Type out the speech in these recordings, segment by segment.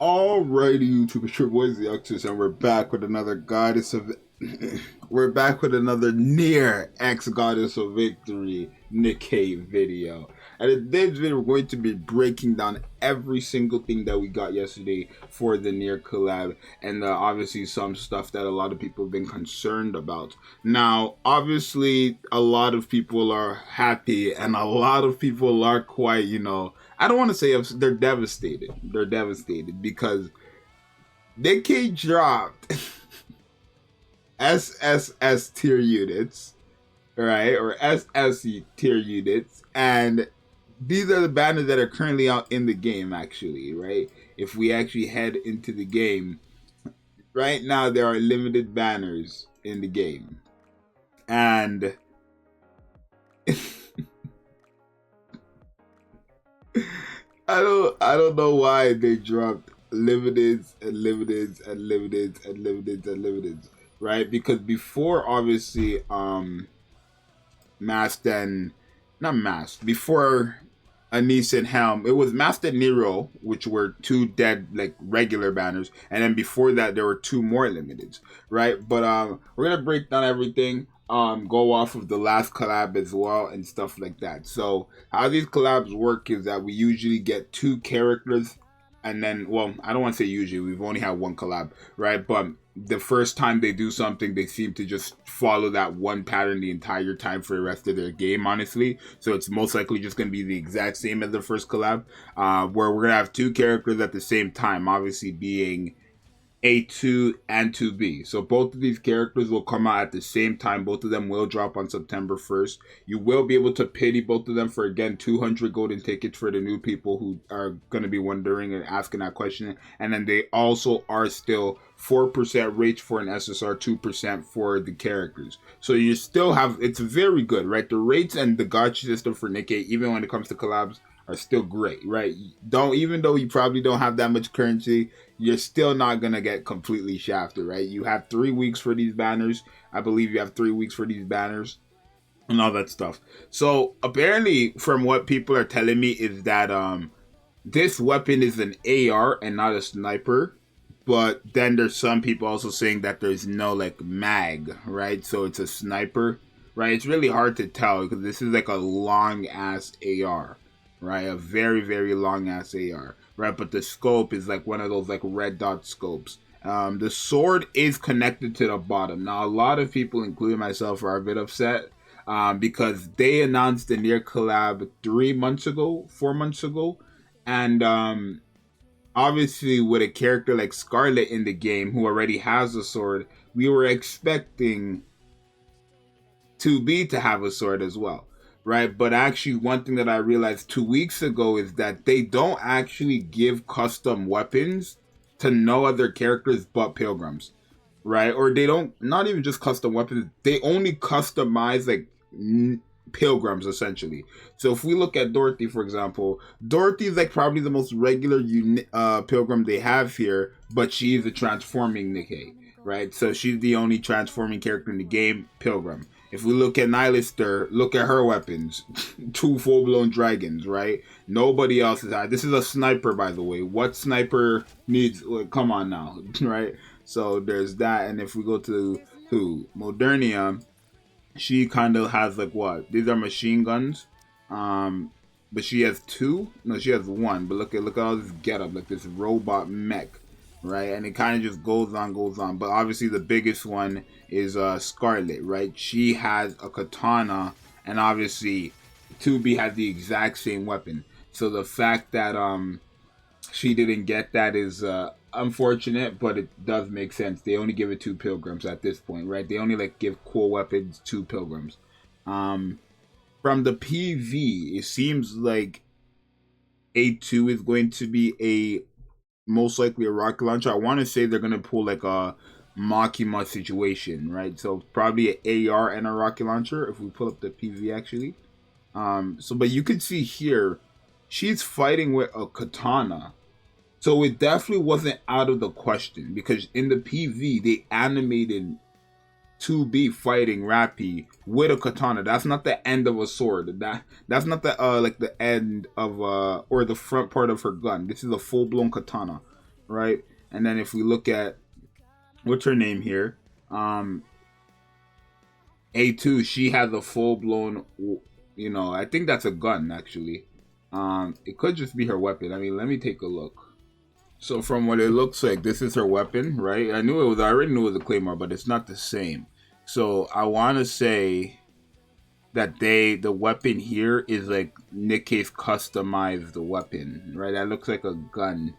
Alrighty, YouTube, it's your boy Zxous, and we're back with another goddess of we're back with another NIER X Goddess of Victory Nikke video. And in this video, we're going to be breaking down every single thing that we got yesterday for the NIER collab, and obviously some stuff that a lot of people have been concerned about. Now, obviously, a lot of people are happy, and a lot of people are quite, I don't want to say they're devastated. They're devastated because Nikke dropped SSS tier units, right? Or SSE tier units. And these are the banners that are currently out in the game, actually, right? If we actually head into the game, right now there are limited banners in the game. And I don't know why they dropped limiteds and limiteds and limiteds and limiteds and limiteds, right? Because before, obviously, before Anise and Helm, it was Masked and Nero, which were two dead, like, regular banners, and then before that there were two more limiteds, right? But we're gonna break down everything, go off of the last collab as well and stuff like that. So how these collabs work is that we usually get two characters, and then, well, I don't want to say usually, we've only had one collab, right? But the first time they do something, they seem to just follow that one pattern the entire time for the rest of their game, honestly. So it's most likely just going to be the exact same as the first collab, where we're going to have two characters at the same time, obviously being A2 and 2B. So both of these characters will come out at the same time. Both of them will drop on September 1st. You will be able to pity both of them for, again, 200 golden tickets for the new people who are going to be wondering and asking that question. And then they also are still 4% rates for an SSR, 2% for the characters. So you still have, it's very good, right? The rates and the gacha system for Nikke, even when it comes to collabs, are still great, right? Even though you probably don't have that much currency, you're still not gonna get completely shafted, right? You have 3 weeks for these banners. I believe you have 3 weeks for these banners and all that stuff. So apparently, from what people are telling me, is that this weapon is an AR and not a sniper. But then there's some people also saying that there's no, like, mag, right? So it's a sniper, right? It's really hard to tell because this is like a long ass AR, right? A very, very long ass AR, right? But the scope is like one of those, like, red dot scopes. The sword is connected to the bottom. Now, a lot of people, including myself, are a bit upset because they announced the NIER collab 4 months ago, and obviously with a character like Scarlet in the game who already has a sword, we were expecting 2B to have a sword as well, right? But actually, one thing that I realized 2 weeks ago is that they don't actually give custom weapons to no other characters but pilgrims, right? Or they don't, not even just custom weapons, they only customize, like, pilgrims, essentially. So if we look at Dorothy, for example, Dorothy is, like, probably the most regular pilgrim they have here, but she is a transforming Nikke, right? So she's the only transforming character in the game, pilgrim. If we look at Nihilister, look at her weapons. 2 full-blown dragons, right? Nobody else is. This is a sniper, by the way. What sniper needs? Like, come on now, right? So there's that. And if we go to Modernia, she kind of has, like, what? These are machine guns. But she has 2. No, she has 1. But look at all this getup, like this robot mech, right? And it kind of just goes on. But obviously the biggest one is Scarlet, right? She has a katana, and obviously 2B has the exact same weapon. So the fact that she didn't get that is unfortunate, but it does make sense. They only give it 2 pilgrims at this point, right? They only, like, give cool weapons to pilgrims. From the PV, it seems like A2 is going to be most likely a rocket launcher. I want to say they're going to pull, like, a Makima situation, right? So probably an AR and a rocket launcher if we pull up the PV, actually. But you can see here, she's fighting with a katana. So it definitely wasn't out of the question, because in the PV, they animated 2B fighting Rappy with a katana. That's not the end of a sword. That's not the like the end of or the front part of her gun. This is a full-blown katana, right? And then if we look at what's her name here, A2, she has a full blown, you know, I think that's a gun actually. It could just be her weapon. I mean, let me take a look. So from what it looks like, this is her weapon, right? I already knew it was a claymore, but it's not the same. So I want to say that the weapon here is like Nikke's customized weapon, right? That looks like a gun,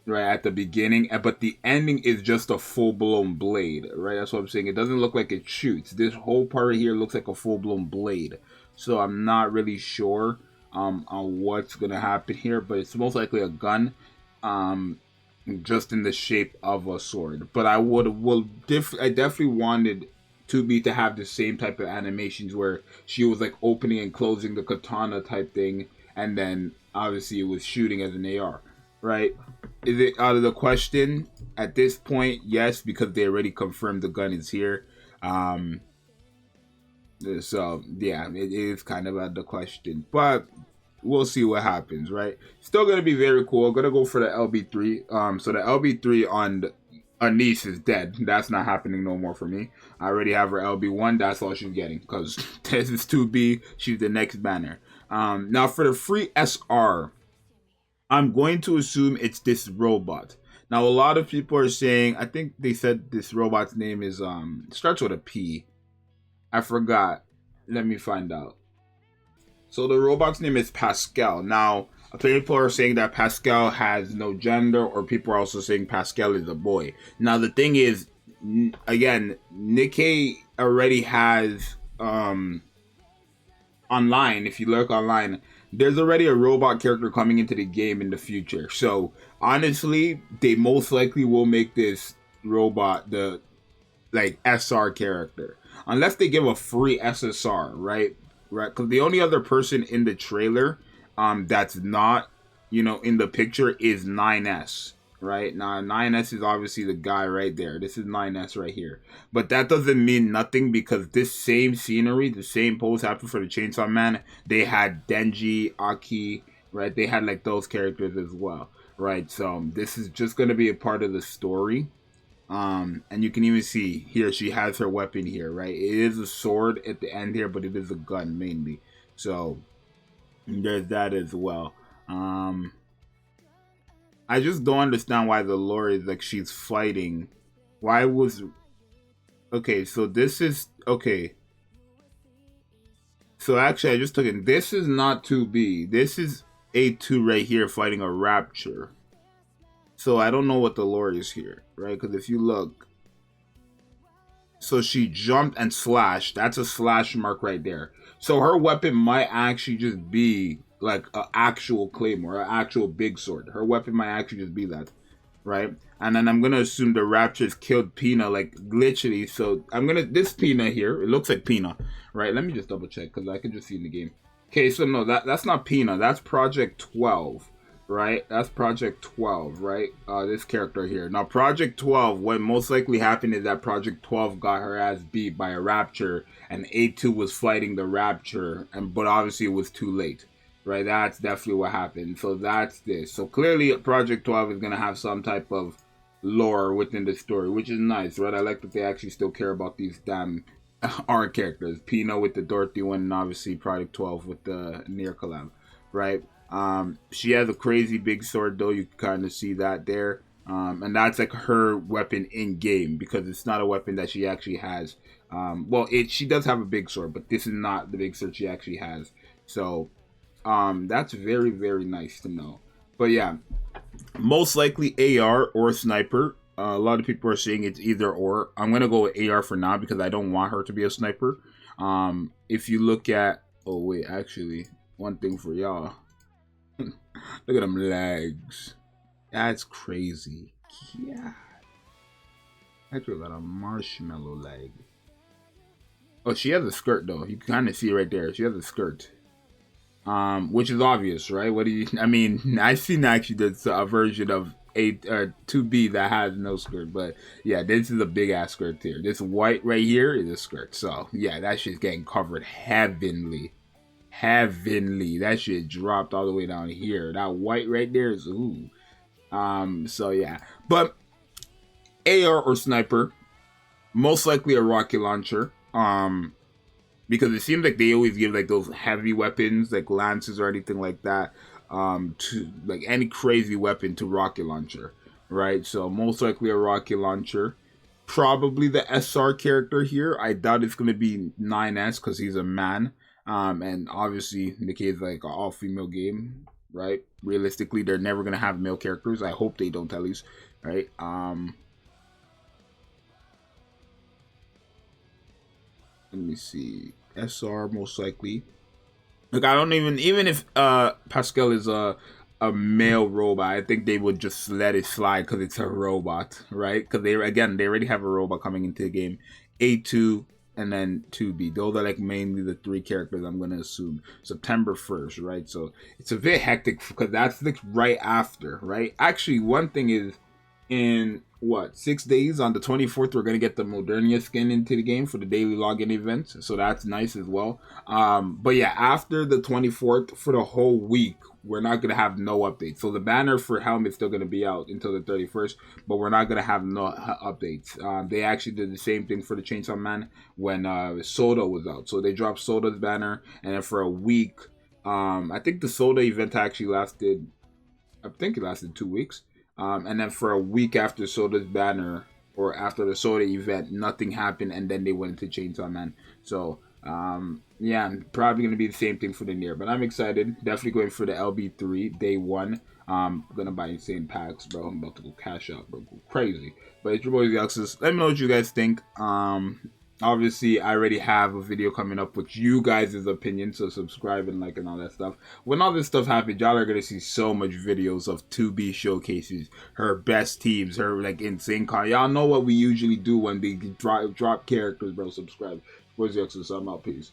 right, at the beginning, but the ending is just a full-blown blade, right? That's what I'm saying. It doesn't look like it shoots. This whole part here looks like a full-blown blade. So I'm not really sure on what's gonna happen here, but it's most likely a gun, just in the shape of a sword. But I definitely wanted 2B to have the same type of animations where she was like opening and closing the katana type thing, and then obviously it was shooting as an AR, right? Is it out of the question at this point? Yes, because they already confirmed the gun is here. So yeah, it is kind of out of the question, but we'll see what happens, right? Still gonna be very cool. I'm gonna go for the LB3. So the LB3 on Anise is dead. That's not happening no more for me. I already have her LB1. That's all she's getting because this is 2B. She's the next banner. Now for the free SR, I'm going to assume it's this robot. Now a lot of people are saying, I think they said this robot's name is starts with a P. I forgot. Let me find out. So the robot's name is Pascal. Now, people are saying that Pascal has no gender, or people are also saying Pascal is a boy. Now, the thing is, again, Nikke already has, online, if you look online, there's already a robot character coming into the game in the future. So, honestly, they most likely will make this robot the, like, SR character. Unless they give a free SSR, right? Right, because the only other person in the trailer that's not, you know, in the picture is 9S, right? Now 9S is obviously the guy right there. This is 9S right here, but that doesn't mean nothing because this same scenery, the same pose happened for the Chainsaw Man. They had Denji, Aki, right? They had like those characters as well, right? So this is just going to be a part of the story. And you can even see here she has her weapon here, right? It is a sword at the end here, but it is a gun mainly. So there's that as well. I just don't understand why the lore is like she's fighting. Why was okay? So this is okay. So actually, I just took it. This is not 2B. This is A2 right here fighting a Rapture. So I don't know what the lore is here, right? Because if you look, so she jumped and slashed. That's a slash mark right there. So her weapon might actually just be like an actual claymore, an actual big sword. Her weapon might actually just be that, right? And then I'm gonna assume the Raptors killed Pina, like literally. So this Pina here, it looks like Pina, right? Let me just double check because I can just see in the game. Okay, so no, that's not Pina. That's Project 12. Right, that's Project 12, right? This character here. Now, Project 12, what most likely happened is that Project 12 got her ass beat by a Rapture, and A2 was fighting the Rapture, but obviously it was too late, right? That's definitely what happened. So that's this. So clearly, Project 12 is gonna have some type of lore within the story, which is nice, right? I like that they actually still care about these damn art characters. Pino with the Dorothy one, and obviously Project 12 with the NIER collab, right? She has a crazy big sword though. You can kind of see that there. And that's like her weapon in game because it's not a weapon that she actually has. She does have a big sword, but this is not the big sword she actually has. So, that's very, very nice to know. But yeah, most likely AR or sniper. A lot of people are saying it's either or. I'm going to go with AR for now because I don't want her to be a sniper. If you look at, oh wait, actually, one thing for y'all. Look at them legs. That's crazy. Yeah. Actually got a marshmallow leg. Oh, she has a skirt though. You can kind of see right there. She has a skirt. Which is obvious, right? I mean, I've seen actually there's a version of 2B that has no skirt, but yeah, this is a big ass skirt here. This white right here is a skirt. So yeah, that shit's getting covered heavenly. That shit dropped all the way down here. That white right there is ooh. So yeah, but AR or sniper, most likely a rocket launcher. Because it seems like they always give like those heavy weapons, like lances or anything like that, to like any crazy weapon to rocket launcher, right? So most likely a rocket launcher. Probably the SR character here. I doubt it's gonna be 9S because he's a man. And obviously Nikke is like an all-female game, right? Realistically, they're never gonna have male characters. I hope they don't, at least, right? Let me see. SR most likely. Like I don't even if Pascal is a male robot, I think they would just let it slide because it's a robot, right? Because they already have a robot coming into the game. A2 and then 2B. Those are like mainly the three characters I'm gonna assume. September 1st, right? So it's a bit hectic because that's like right after, right? Actually, one thing is in what 6 days on the 24th we're gonna get the Modernia skin into the game for the daily login event, so that's nice as well. But yeah, after the 24th for the whole week we're not gonna have no updates. So the banner for helmet's still gonna be out until the 31st, but we're not gonna have no updates. They actually did the same thing for the Chainsaw Man when Soda was out, so they dropped Soda's banner, and then for a week, I think the Soda event actually lasted, I think it lasted 2 weeks. And then for a week after Soda's banner, or after the Soda event, nothing happened, and then they went into Chainsaw Man. So, yeah, probably going to be the same thing for the NIER. But I'm excited. Definitely going for the LB3 day one. Gonna buy insane packs, bro. I'm about to go cash out, bro. Go crazy. But it's your boy Zxous. Let me know what you guys think. Obviously I already have a video coming up with you guys' opinion, so subscribe and like and all that stuff. When all this stuff happens, y'all are gonna see so much videos of 2B showcases, her best teams, her like insane car. Y'all know what we usually do when they drop characters, bro. Subscribe. Where's the Zxous? I'm out. Peace.